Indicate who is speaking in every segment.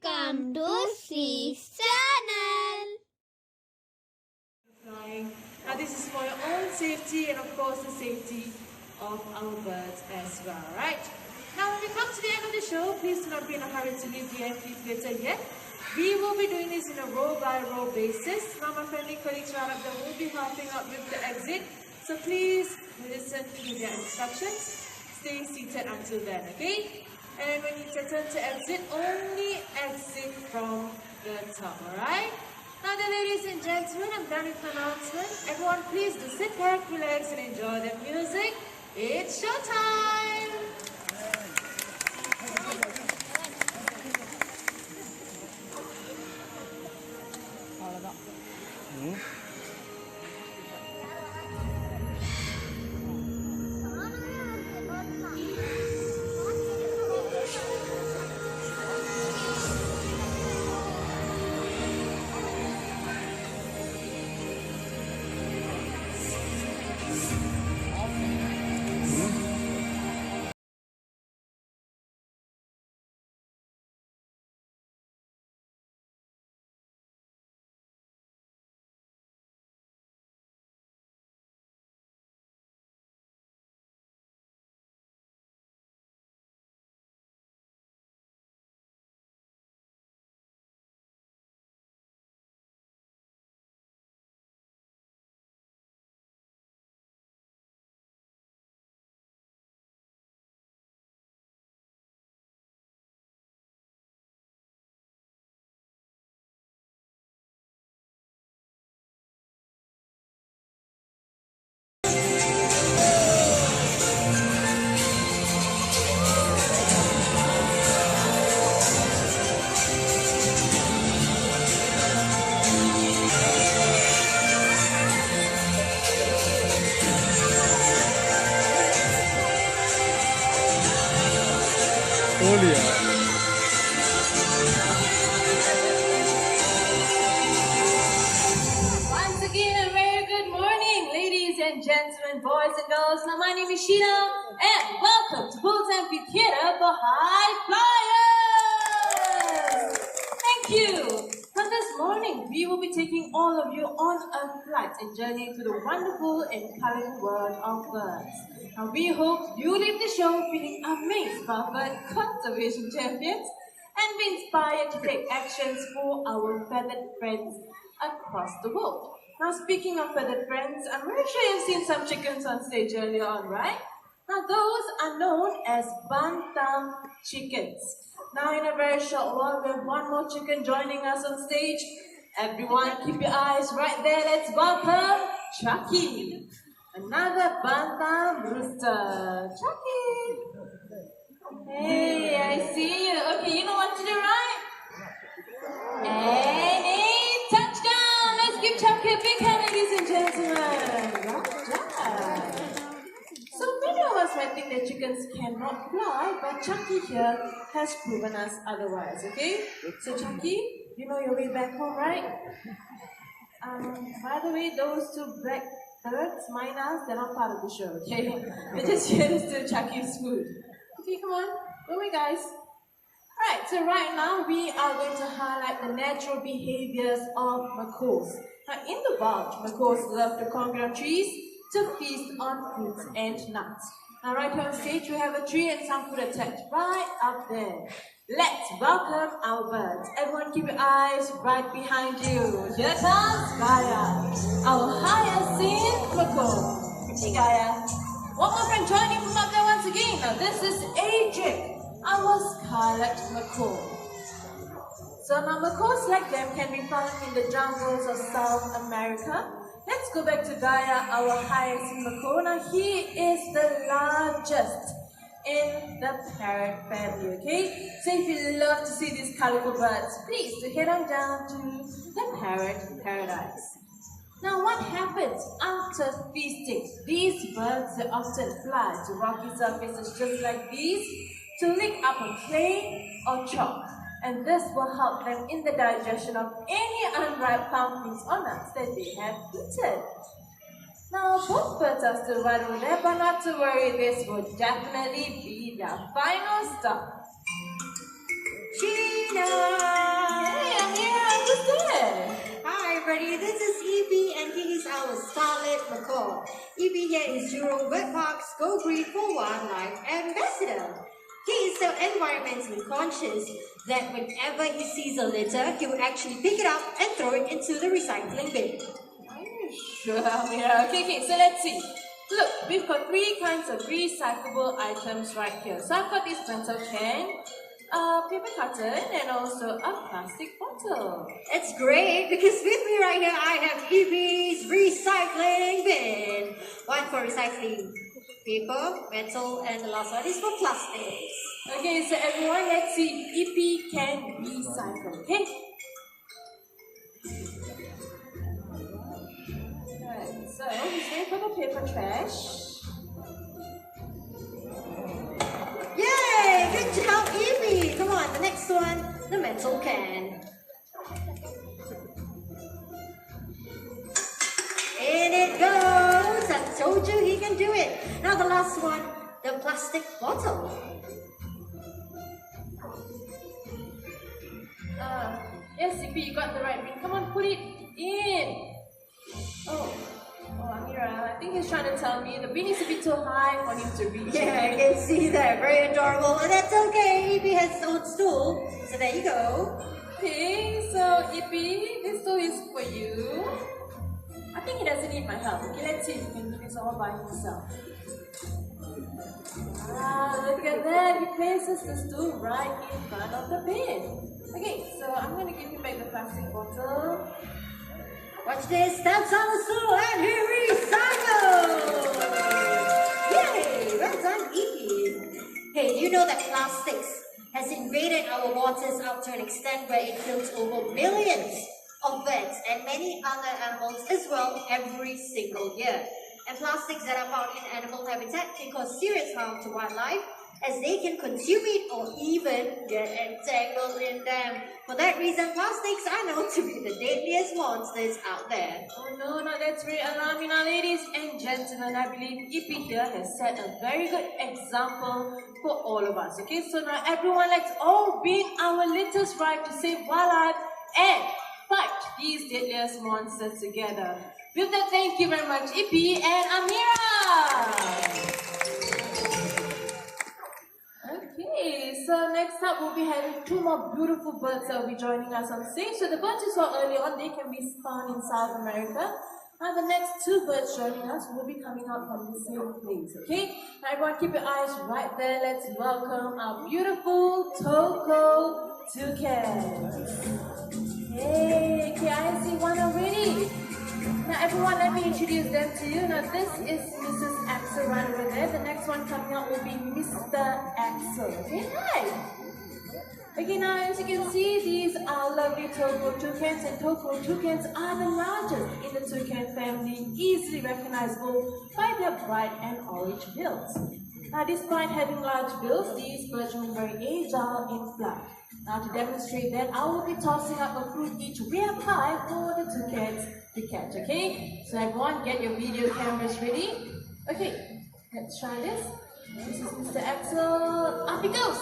Speaker 1: Welcome to C's channel.
Speaker 2: Now this is for your own safety and of course the safety of our birds as well, right? Now when we come to the end of the show, please do not be in a hurry to leave the amphitheatre yet. We will be doing this in a row by row basis. Now my friendly colleagues right up there will be helping out with the exit. So please listen to their instructions. Stay seated until then, okay? And when it's your turn to exit, only exit from the top, alright? Now then, ladies and gentlemen, I'm done with the announcement. Everyone please do sit back, relax and enjoy the music. It's showtime!
Speaker 3: Once again, a very good morning, ladies and gentlemen, boys and girls. Now, my name is Sheena, and welcome to Bulls Amphitheatre for High Flyers! Thank you! Now, this morning, we will be taking all of you on a flight and journey to the wonderful and colorful world of birds. Now, we hope you leave the show feeling amazed by bird conservation champions and be inspired to take actions for our feathered friends across the world. Now, speaking of feathered friends, I'm very sure you've seen some chickens on stage earlier on, right? Now, those are known as bantam chickens. Now, in a very short while, we have one more chicken joining us on stage. Everyone, keep your eyes right there. Let's welcome Chucky. Another bantam rooster. Chucky. Hey, I see you. Okay, you know what to do, right? And a touchdown! Let's give Chucky a big hand, ladies and gentlemen. Good job. So many of us might think that chickens cannot fly, but Chucky here has proven us otherwise, okay? So Chucky, you know your way back home, right? By the way, those two black birds, miners, they're not part of the show, okay? They're just here to steal Chucky's food. Okay, come on. Go away, guys. Alright, so right now we are going to highlight the natural behaviors of macaws. Now, in the wild, macaws love to congregate on trees to feast on fruits and nuts. Now, right here on stage, we have a tree and some food attached right up there. Let's welcome our birds. Everyone keep your eyes right behind you. Here comes Gaia, our hyacinth macaw. Hey Gaia. One more friend joining from up there once again. Now this is Adric, our scarlet macaw. So now macaws like them can be found in the jungles of South America. Let's go back to Gaia, our hyacinth macaw. Now he is the largest in the parrot family, okay? So if you love to see these colorful birds, please do head on down to the parrot paradise. Now what happens after feasting? These birds they often fly to rocky surfaces just like these to lick up on clay or chalk. And this will help them in the digestion of any unripe pumpkins or nuts that they have eaten. Now, both birds are still right over there, but not to worry, this will definitely be the final stop. Sheena!
Speaker 4: Starlit Macaw. EP here is Jurong Bird Park's Go Green for Wildlife ambassador. He is so environmentally conscious that whenever he sees a litter, he will actually pick it up and throw it into the recycling bin.
Speaker 3: Are you sure, Amira? Okay, so let's see. Look, we've got 3 kinds of recyclable items right here. So I've got this pencil can, a paper carton, and also a plastic bottle.
Speaker 4: It's great because with me right here I have EP's recycling bin. One for recycling paper, metal, and the last one is for plastics.
Speaker 3: Okay, so everyone, let's see if EP can recycle, okay? Alright, so he's going for the paper trash.
Speaker 4: Yay! Good job, EP! Come on, the next one, the metal can. In it goes! I told you he can do it. Now the last one, the plastic bottle.
Speaker 3: Yes, CP, you got the right bin. Come on, put it in. Oh, Amira, I think he's trying to tell me the bin is a bit too high for him to reach.
Speaker 4: Yeah, I can see that. Very adorable. And that's okay. EP has his own stool. So there you go.
Speaker 3: Okay, so EP, this stool is for you. I think he doesn't need my help. Okay, let's see if he can do this all by himself. Ah, look at that. He places the stool right in front of the bin. Okay, so I'm going to give him back the plastic bottle.
Speaker 4: Watch this. Steps on the stool and he recycles. Yay! Well done, EP. Hey, do you know that plastics has invaded our waters up to an extent where it kills over millions of birds and many other animals as well every single year? And plastics that are found in animal habitat can cause serious harm to wildlife as they can consume it or even get entangled in them. For that reason, plastics are known to be the deadliest monsters out there.
Speaker 3: Oh no, that's very alarming now, ladies and gentlemen. I believe EP here has set a very good example for all of us. Okay, so now everyone, let's all be our little right to save wildlife and fight these deadliest monsters together. With that, thank you very much, EP and Amira. Okay, so next up we'll be having 2 more beautiful birds that will be joining us on stage. So the birds you saw earlier on, they can be found in South America. Now the next 2 birds joining us will be coming out from the same place, okay? Now everyone keep your eyes right there. Let's welcome our beautiful Toko toucans. Yay, okay, I see one already. Now everyone, let me introduce them to you. Now this is Mrs. Axel right over there. The next one coming out will be Mr. Axel. Okay, hi. Okay, now as you can see, these are lovely Toko toucans, and Toko toucans are the largest in the toucan family, easily recognizable by their bright and orange bills. Now despite having large bills, these birds remain very agile in flight. Now to demonstrate that, I will be tossing up a fruit each way up high for the toucans to catch, okay? So everyone, get your video cameras ready. Okay, let's try this. This is Mr. Axel. Up he goes!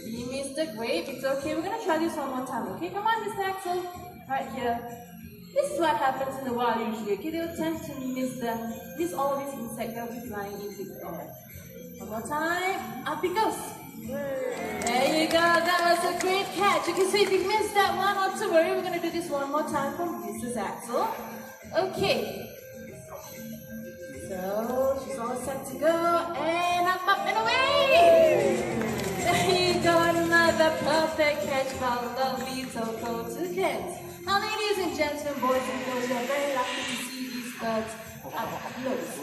Speaker 3: He missed the grape. It's okay. We're going to try this one more time, okay? Come on, Mr. Axel. Right here. This is what happens in the wild usually, okay? They'll tend to miss all these insects that will be flying into the air. One more time. Up he goes. There you go. That was a great catch. Okay, so if you missed that one, not to worry. We're going to do this one more time for Mrs. Axel. Okay. So, she's all set to go. And up, and away! There you go. Another perfect catch for our lovely Toko toucans. Now, ladies and gentlemen, boys and girls, we are very lucky to see these birds up close.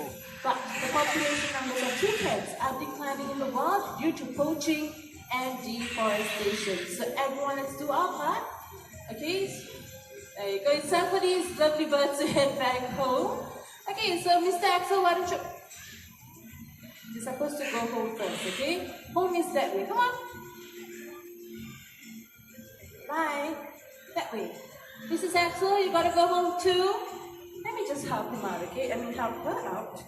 Speaker 3: But the population numbers of toucans are declining in the wild due to poaching and deforestation. So everyone, let's do our part. Okay? There you go. It's time for these lovely birds to head back home. Okay, so Mr. Axel, why don't you... You're supposed to go home first, okay? Home is that way. Come on. Bye. That way. Mrs. Axel, you gotta go home too. Let me just help him out, okay? Help her out.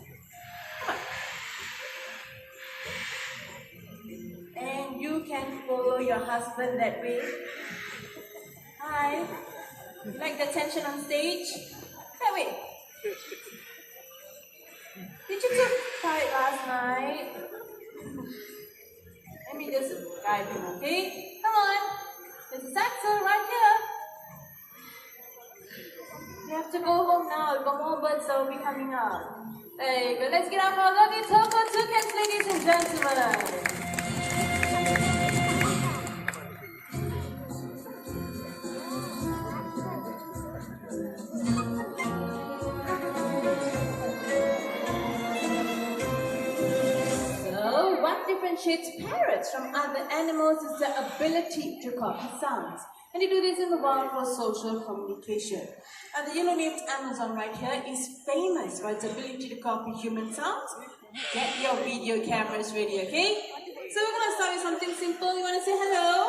Speaker 3: Come on. And you can follow your husband that way. Hi. You like the tension on stage? Hey, wait. Did you two fight last night? Let me just guide him, okay? Come on. There's a Axel right here. You have to go home now. We've got more birds that will be coming out. There you go. Let's get out for our lovely Topo Toucans, ladies and gentlemen. What differentiates parrots from other animals is their ability to copy sounds. And they do this in the wild for social communication. And the yellow-named Amazon right here is famous for its ability to copy human sounds. Get your video cameras ready, okay? So we're going to start with something simple. You want to say hello?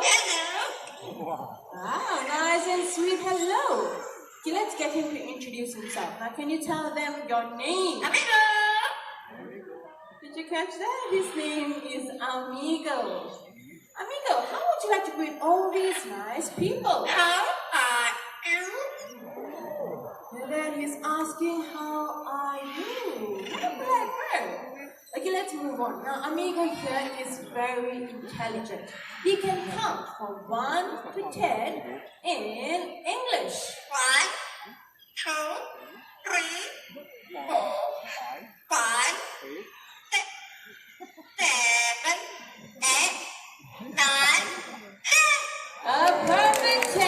Speaker 3: Hello. Wow, nice and sweet hello. Okay, let's get him to introduce himself. Now, can you tell them your name?
Speaker 1: Amigo.
Speaker 3: Did you catch that? His name is Amigo. Amigo, how would you like to greet all these nice people?
Speaker 1: How are you?
Speaker 3: And then he's asking, how are you? What a clever. Okay, let's move on. Now, Amigo here is very intelligent. He can count from 1 to 10 in English.
Speaker 1: 1, 2, 3, 4, 5, 7, 8, 9, 10.
Speaker 3: A perfect 10.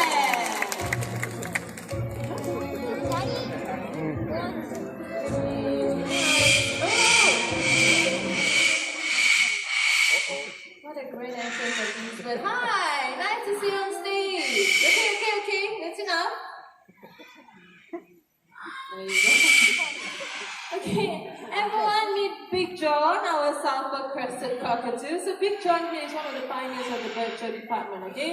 Speaker 3: What a great answer for these words. Hi, nice to see you on stage. Okay, that's enough. There you go. Okay, everyone meet Big John, our Sulphur Crested cockatoo. So Big John here is one of the pioneers of the bird show department, okay?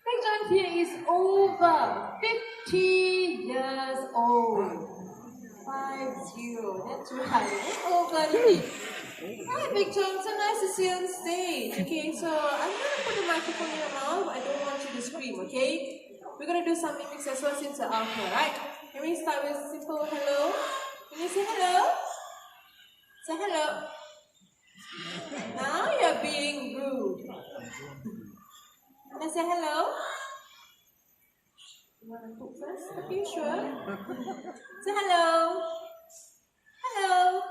Speaker 3: Big John here is over 50 years old. 50, that's right. Over 50. Hi, Big John. So nice to see you on stage. Okay, so I'm going to put the microphone in your mouth. I don't want you to scream, okay? We're going to do some mimics as well since you're out here, right? Can we start with simple hello? Can you say hello? Say hello. Now you're being rude. Can I say hello? You want to cook first? Okay, sure. Say hello. Hello.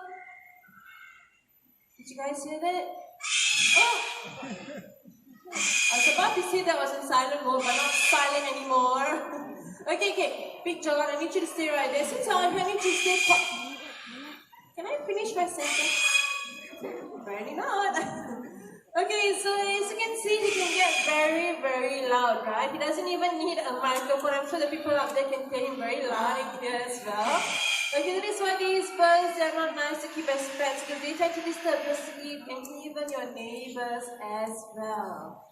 Speaker 3: Did you guys hear that? Oh! I was about to say that was in silent mode, but not silent anymore. Okay. Big John, I need you to stay right there. Since you're on here, I need you to stay quiet. Can I finish my sentence? Apparently not. Okay, so as you can see, he can get very, very loud, right? He doesn't even need a microphone. I'm sure the people out there can hear him very loud and clear as well. Okay, that is why these birds, they're not nice to keep as pets because they try to disturb your sleep and even your neighbors as well.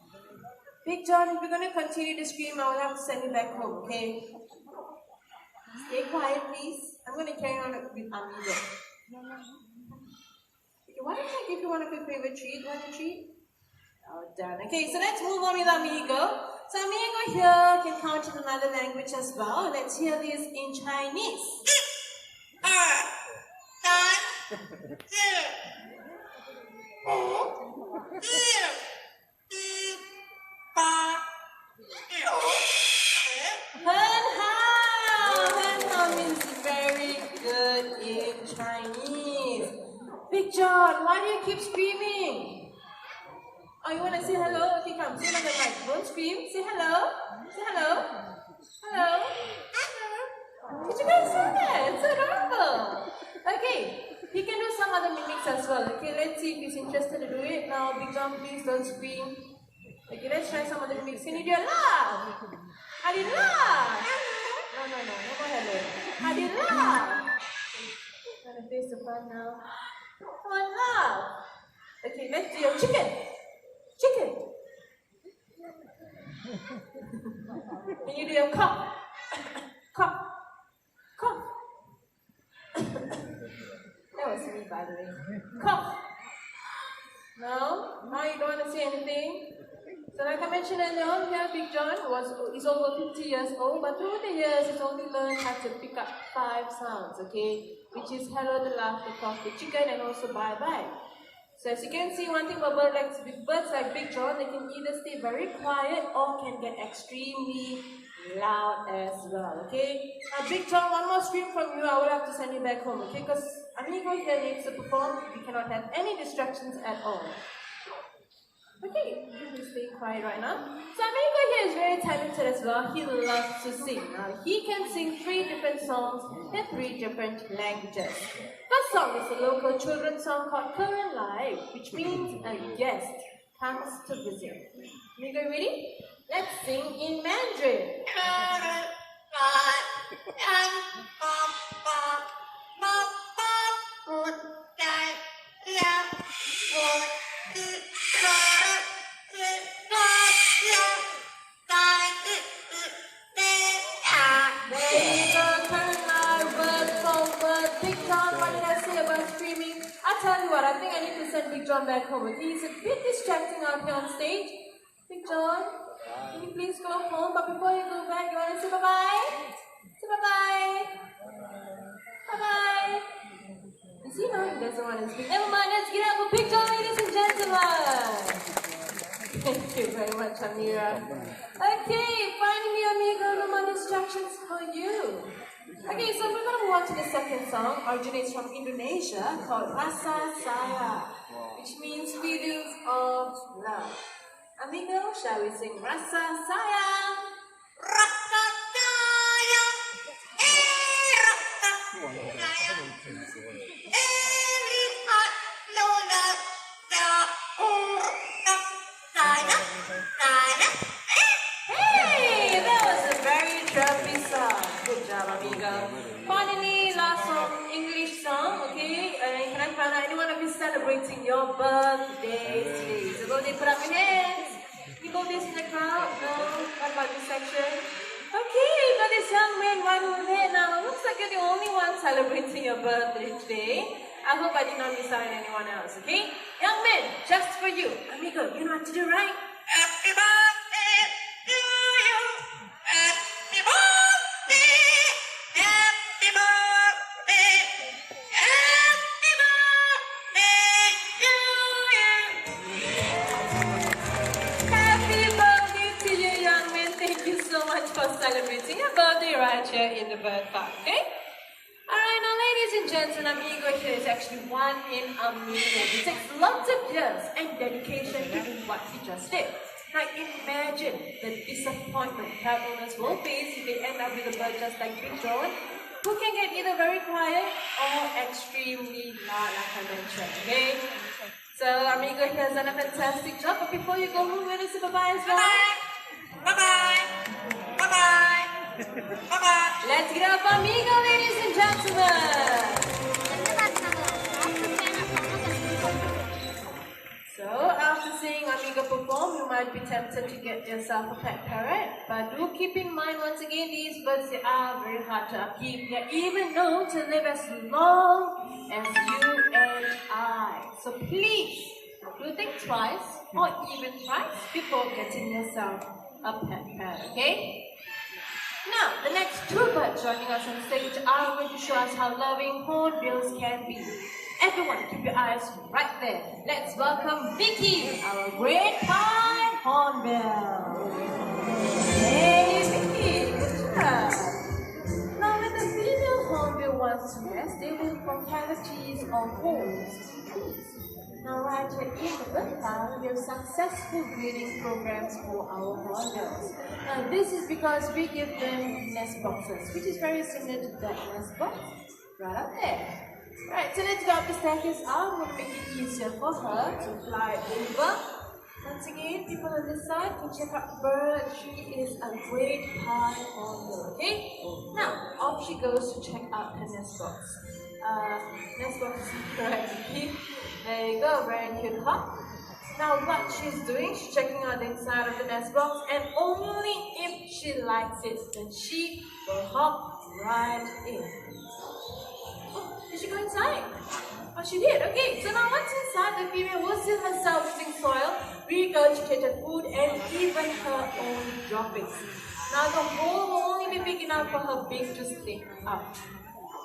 Speaker 3: Big John, if you're going to continue to scream, I will have to send you back home, okay? Stay quiet, please. I'm going to carry on with Amigo. Okay, why don't I give you one of your favorite treats? Want a treat? Oh, done. Okay, so let's move on with Amigo. So Amigo here can count in another language as well. Let's hear this in Chinese.
Speaker 1: 2, 3, 4, 5, 6, 7, 8, 9, 10.
Speaker 3: Hen means very good in Chinese. Big John, why do you keep screaming? Oh, you want to say hello? Okay, come. Say it on the mic. Don't scream. Say hello. Say hello. Hello. Did you guys see that? It's adorable. Okay, he can do some other mimics as well. Okay, let's see if he's interested to do it. Now, Big John, please don't scream. Okay, let's try some other mimics. Can you do a laugh? How do you laugh? No more hello. How do you laugh? I'm gonna face the front now. Come on, laugh. Okay, let's do your chicken. Chicken. Can you do your cough? Cough. Cough. That was me, by the way. Cough. No? Now you don't want to say anything? So like I mentioned earlier on, here Big John is over 50 years old, but through the years he's only learned how to pick up 5 sounds, okay? Which is hello, the laugh, the cough, the chicken, and also bye-bye. So as you can see, one thing about birds like Big John, they can either stay very quiet or can get extremely loud as well, okay? Now Big John, one more scream from you, I will have to send you back home, okay? Because Amigo here needs to perform, we cannot have any distractions at all. Okay, you can stay quiet right now. So Amigo here is very talented as well. He loves to sing. Now he can sing 3 different songs in 3 different languages. First song is a local children's song called Current Life, which means a guest comes to visit. Amigo, ready? Let's sing in Mandarin. I tell you what, I think I need to send Big John back home. He's a bit distracting out here on stage. Big John, can you please go home? But before you go back, you want to say bye-bye? Say bye-bye. Bye-bye. Is he not? He doesn't want to speak. Never mind, let's get up for Big John, ladies and gentlemen. Thank you very much, Amira. Okay, finally, Amigo, no more distractions for you. Okay, so we're going to move on to the second song, originates from Indonesia, called Rasa Saya, which means feelings of love. Amigo, shall we sing Rasa Saya?
Speaker 1: Rasa sayang, rasa sayang, lihat nona sayang, sayang.
Speaker 3: Hey, that was a very chirpy song. Good job, amigo. Finally, last song, English song, okay? Can I find out anyone of you celebrating your birthday today? So go there, put up your hands. You go this in the crowd. No? What about this section? Okay, you got this young man right over there now. It looks like you're the only one celebrating your birthday today. I hope I did not miss out on anyone else, okay? Young man, just for you. Amigo, you know what to do, right?
Speaker 1: Happy birthday to you. Happy birthday. Happy birthday. Happy birthday to you.
Speaker 3: Happy birthday to you, young man. Thank you so much for celebrating your birthday right here in the bird park, okay? Alright, now ladies and gentlemen, Amigo here is actually one in a million. It takes lots of years and dedication to do what he just did. Now imagine the disappointment cat owners will face if they end up with a bird just like Big John, who can get either very quiet or extremely loud, like I mentioned, okay? So Amigo here has done a fantastic job, but before you go home, we're going to say bye-bye as well.
Speaker 1: Bye-bye. Bye-bye. Bye-bye.
Speaker 3: Let's get up, Amigo, ladies and gentlemen. So, after seeing Amigo perform, you might be tempted to get yourself a pet parrot. But do keep in mind, once again, these birds, they are very hard to upkeep. They're even known to live as long as you and I. So please, do think twice or even thrice before getting yourself a pet parrot, okay? Now, the next 2 birds joining us on stage are going to show us how loving hornbills can be. Everyone, keep your eyes right there. Let's welcome Vicky, our great pine hornbill. Hey, Vicky, good job. Now, when the female hornbill wants to nest, they look for cavities or holes to breathe. Now, right here in the bird park, we have successful breeding programs for our hornbills. Now, this is because we give them nest boxes, which is very similar to that nest box right up there. Right, so let's go up the staircase out. I'm going to make it easier for her to fly over. Once again, people on this side can check out the bird. She is a great pine hornbill, okay? Now, off she goes to check out her nest box. Nest box is correct, okay? There you go, very cute hop. Now what she's doing, she's checking out the inside of the nest box, and only if she likes it, then she will hop right in. Oh, did she go inside? Oh, she did. Okay, so now once inside, the female will seal herself using soil, regurgitated food, and even her own droppings. Now the hole will only be big enough for her beak to stick up.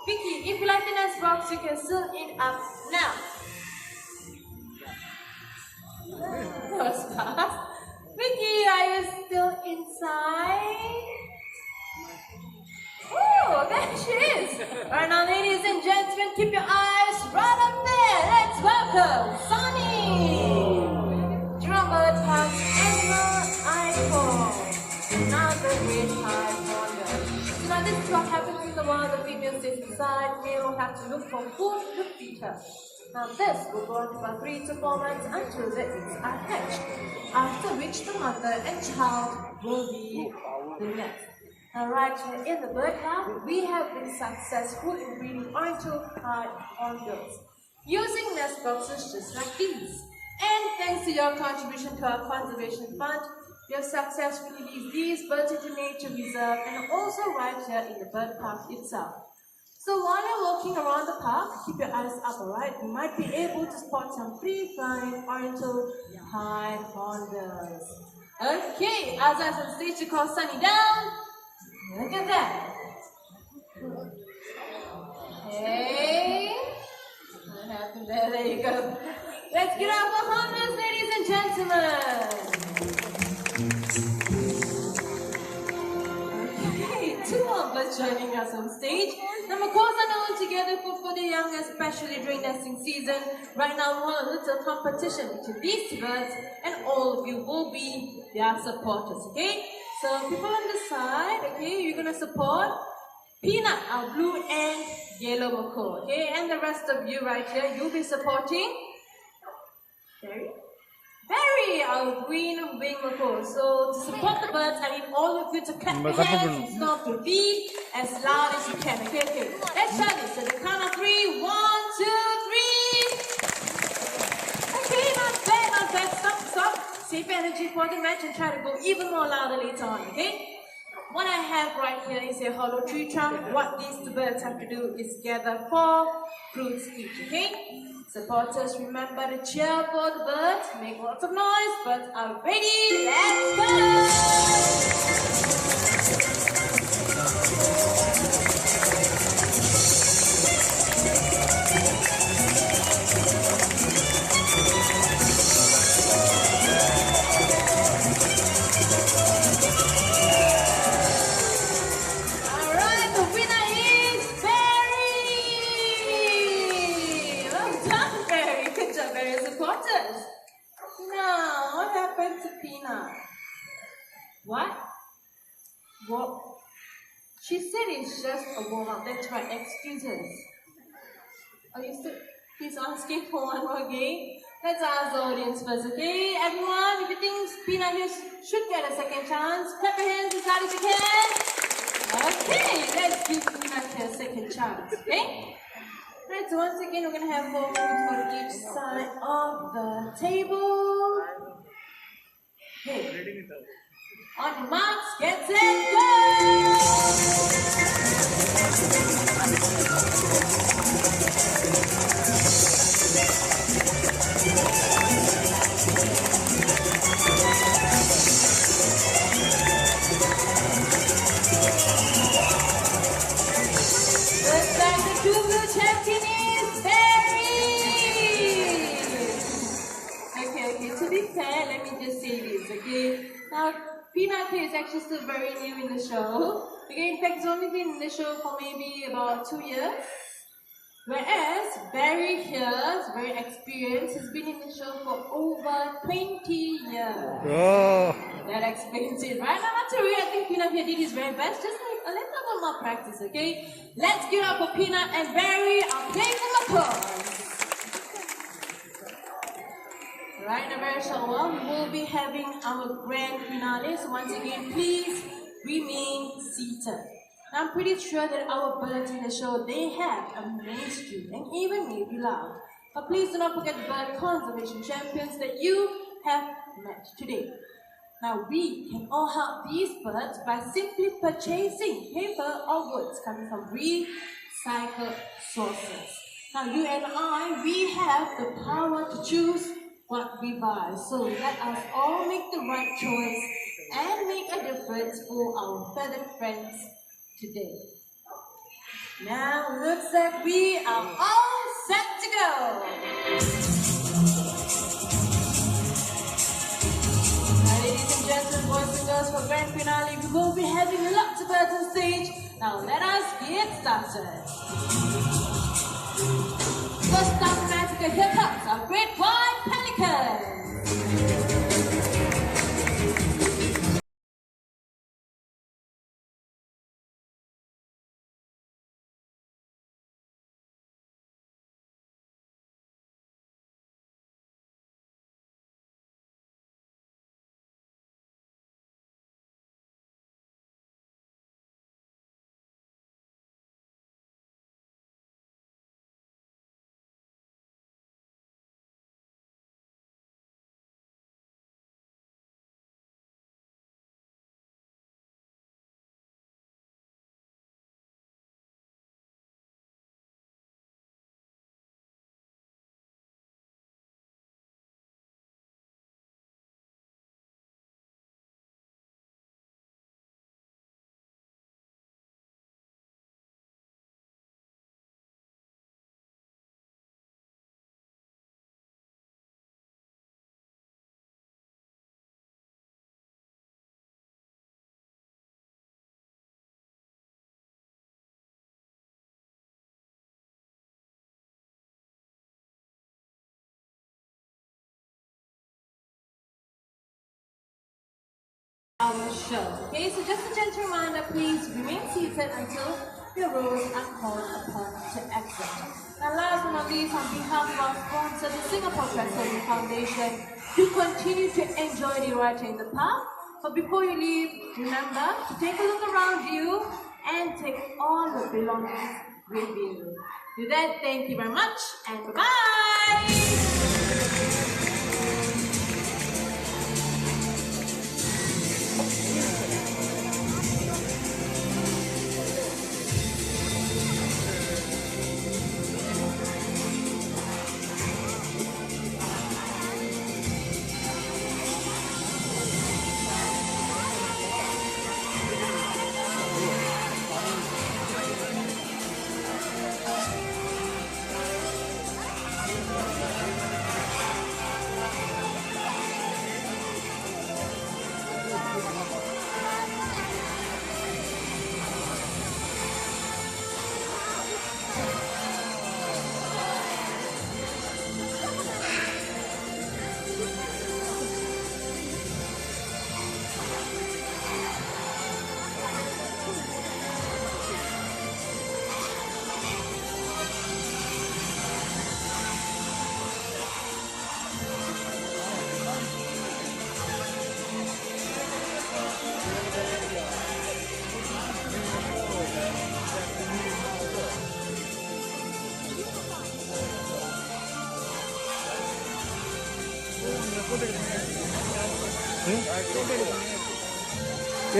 Speaker 3: Vicky, if you like the nest box, you can seal it up now. That was fast. Vicky, are you still inside? Oh, there she is. Right now, ladies and gentlemen, keep your eyes right up there. Let's welcome Sunny. Jurong Bird Park animal icon. Another great high wonder. So now this is what happens in the wild. The female stays inside. Male will have to look for food to feed her. Now this will go on for about 3 to 4 months until the eggs are hatched. After which the mother and child will be the nest. Now right here in the bird house, we have been successful in breeding oriental hornbills using nest boxes just like these. And thanks to your contribution to our conservation fund, we have successfully released these birds into nature reserve and also right here in the bird park itself. So while you're walking around the park, keep your eyes up, alright? You might be able to spot some free-flying oriental high hornbills. Okay, as I on stage to call Sunny down. Look at that. Hey. What happened there? There you go. Let's get out for hornbills, ladies and gentlemen. Okay, 2 more birds joining us on stage. Now, Macaws are known together for the young, especially during nesting season. Right now, we want a little competition between these 2 birds, and all of you will be their supporters, okay? So, people on the side, okay, you're gonna support Peanut, our blue and yellow macaw, okay? And the rest of you right here, you'll be supporting Barry, our green wing macaw. So, to support the birds, I need all of you to clap your hands and start to feed as loud as you can, okay? Okay, let's try this. So, the count of 3, 1, 2, 3. Okay, not bad, stop. Save energy for the match and try to go even more louder later on, okay? What I have right here is a hollow tree trunk. What these 2 birds have to do is gather 4 fruits each, okay? Supporters, remember to cheer for the birds. Make lots of noise. Birds are ready. Let's go! Now, what happened to Peanut? What? She said it's just a warm-up. That's right, excuses. Are you still? He's asking for one more game. Let's ask the audience first, okay? Everyone, if you think Peanut here should get a second chance, clap your hands as loud as you can. Okay, let's give Peanut a second chance, okay? Right, so once again, we're going to have 4 foods for each side of the table. Okay. On your marks, get set, go! Looks like the two blue champion is Barry! Okay, to be fair, let me just say this, okay? Now, Peanut here is actually still very new in the show. Okay, in fact, he's only been in the show for maybe about 2 years. Whereas Barry here is very experienced. He's been in the show for over 20 years.
Speaker 5: Oh.
Speaker 3: That explains it, right? Now, not to worry, I think Peanut here did his very best. Just like a little bit more practice, okay? Let's give it up for Peanut and Barry. I'll play for applause. Right, in a very short while, we will be having our grand finale. So once again, please remain seated. Now, I'm pretty sure that our birds in the show, they have a mainstream and even maybe loud. But please do not forget the bird conservation champions that you have met today. Now, we can all help these birds by simply purchasing paper or woods coming from cycle sources. Now you and I, we have the power to choose what we buy. So let us all make the right choice and make a difference for our feathered friends today. Now looks like we are all set to go. Now, ladies and gentlemen, boys and girls, for grand finale, we will be having lots of birds on stage. Now let us get started. First up, Magical, here comes our great white pelican. Our show. Okay, so just a gentle reminder, please remain seated until your rows are called upon to exit. And last but not least, on behalf of our sponsor, the Singapore Press Foundation, do continue to enjoy the ride in the park. But before you leave, remember to take a look around you and take all your belongings with you. With that, thank you very much and bye-bye!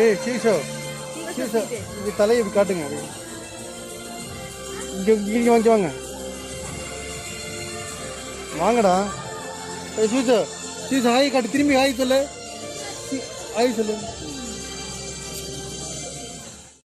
Speaker 5: ஏய் seesaw seesaw இது தலையை இப்படி காட்டுங்க இங்கே இங்கே வாங்கி வாங்க வாங்கடா ஏய் சீசோ சீசோ ஹாய் காட்டு திரும்பி ஹாய் சொல்லு ஹாய் சொல்லு